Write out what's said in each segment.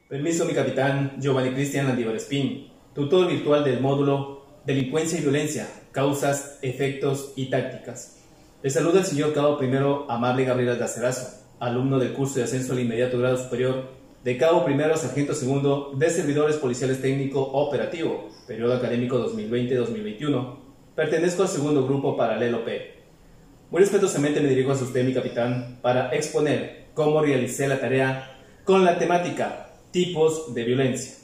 Permiso, mi capitán Giovanni Cristian Landívar Espín, tutor virtual del módulo Delincuencia y Violencia, Causas, Efectos y Tácticas. Le saluda el señor Cabo Primero Amable Gabriel Aldacerazo, alumno del curso de ascenso al inmediato grado superior de Cabo Primero a Sargento Segundo de Servidores Policiales Técnico Operativo, periodo académico 2020-2021. Pertenezco al segundo grupo paralelo P. Muy respetuosamente me dirijo a usted, mi capitán, para exponer cómo realicé la tarea con la temática Tipos de violencia.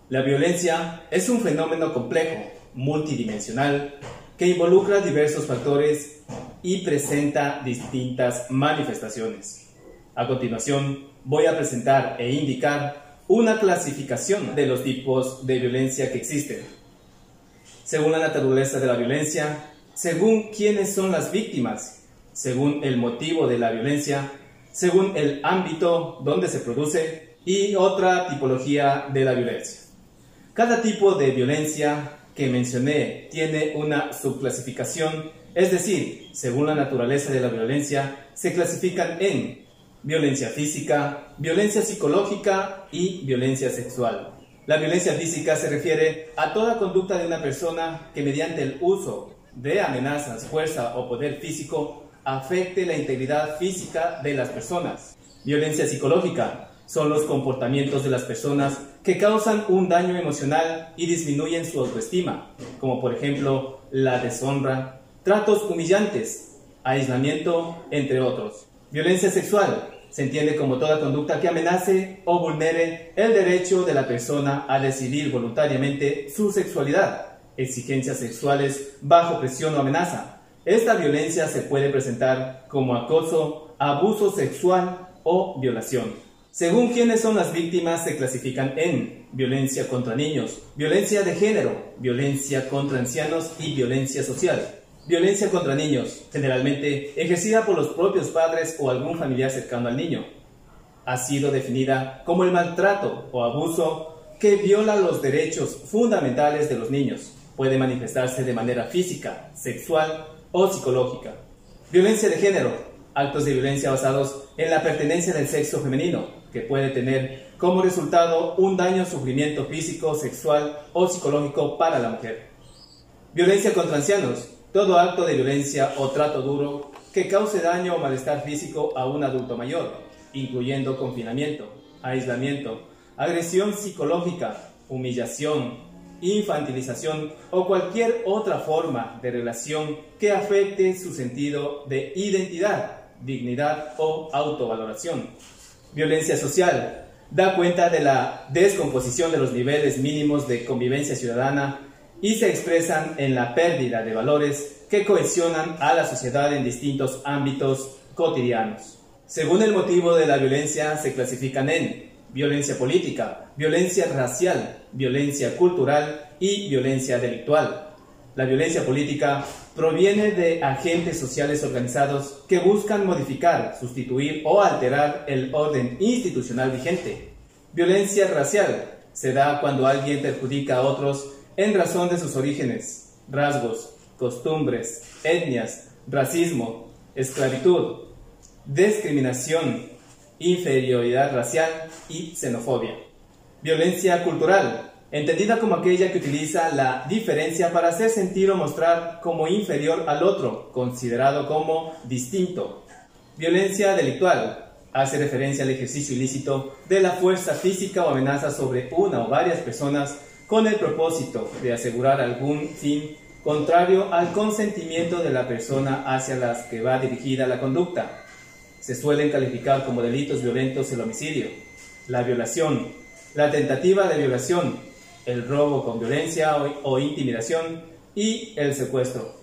La violencia es un fenómeno complejo, multidimensional, que involucra diversos factores y presenta distintas manifestaciones. A continuación, voy a presentar e indicar una clasificación de los tipos de violencia que existen, según la naturaleza de la violencia, según quiénes son las víctimas, según el motivo de la violencia, según el ámbito donde se produce y otra tipología de la violencia. Cada tipo de violencia que mencioné tiene una subclasificación, es decir, según la naturaleza de la violencia, se clasifican en violencia física, violencia psicológica y violencia sexual. La violencia física se refiere a toda conducta de una persona que mediante el uso de amenazas, fuerza o poder físico afecte la integridad física de las personas. Violencia psicológica son los comportamientos de las personas que causan un daño emocional y disminuyen su autoestima, como por ejemplo la deshonra, tratos humillantes, aislamiento, entre otros. Violencia sexual se entiende como toda conducta que amenace o vulnere el derecho de la persona a decidir voluntariamente su sexualidad, exigencias sexuales bajo presión o amenaza. Esta violencia se puede presentar como acoso, abuso sexual o violación. Según quiénes son las víctimas, se clasifican en violencia contra niños, violencia de género, violencia contra ancianos y violencia social. Violencia contra niños, generalmente ejercida por los propios padres o algún familiar cercano al niño. Ha sido definida como el maltrato o abuso que viola los derechos fundamentales de los niños. Puede manifestarse de manera física, sexual o psicológica. Violencia de género, actos de violencia basados en la pertenencia del sexo femenino, que puede tener como resultado un daño o sufrimiento físico, sexual o psicológico para la mujer. Violencia contra ancianos, todo acto de violencia o trato duro que cause daño o malestar físico a un adulto mayor, incluyendo confinamiento, aislamiento, agresión psicológica, humillación, infantilización o cualquier otra forma de relación que afecte su sentido de identidad, dignidad o autovaloración. Violencia social da cuenta de la descomposición de los niveles mínimos de convivencia ciudadana y se expresan en la pérdida de valores que cohesionan a la sociedad en distintos ámbitos cotidianos. Según el motivo de la violencia, se clasifican en violencia política, violencia racial, violencia cultural y violencia delictual. La violencia política proviene de agentes sociales organizados que buscan modificar, sustituir o alterar el orden institucional vigente. Violencia racial se da cuando alguien perjudica a otros en razón de sus orígenes, rasgos, costumbres, etnias, racismo, esclavitud, discriminación, inferioridad racial y xenofobia. Violencia cultural, entendida como aquella que utiliza la diferencia para hacer sentir o mostrar como inferior al otro, considerado como distinto. Violencia delictual, hace referencia al ejercicio ilícito de la fuerza física o amenaza sobre una o varias personas con el propósito de asegurar algún fin contrario al consentimiento de la persona hacia las que va dirigida la conducta. Se suelen calificar como delitos violentos el homicidio, la violación, la tentativa de violación, el robo con violencia o intimidación y el secuestro.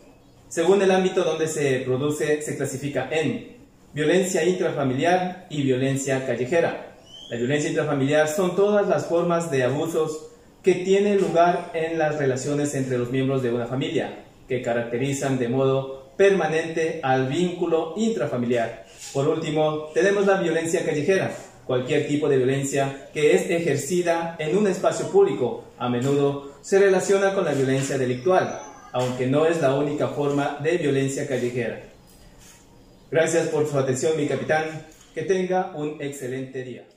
Según el ámbito donde se produce, se clasifica en violencia intrafamiliar y violencia callejera. La violencia intrafamiliar son todas las formas de abusos que tienen lugar en las relaciones entre los miembros de una familia, que caracterizan de modo permanente al vínculo intrafamiliar. Por último, tenemos la violencia callejera, cualquier tipo de violencia que es ejercida en un espacio público. A menudo se relaciona con la violencia delictual, aunque no es la única forma de violencia callejera. Gracias por su atención, mi capitán. Que tenga un excelente día.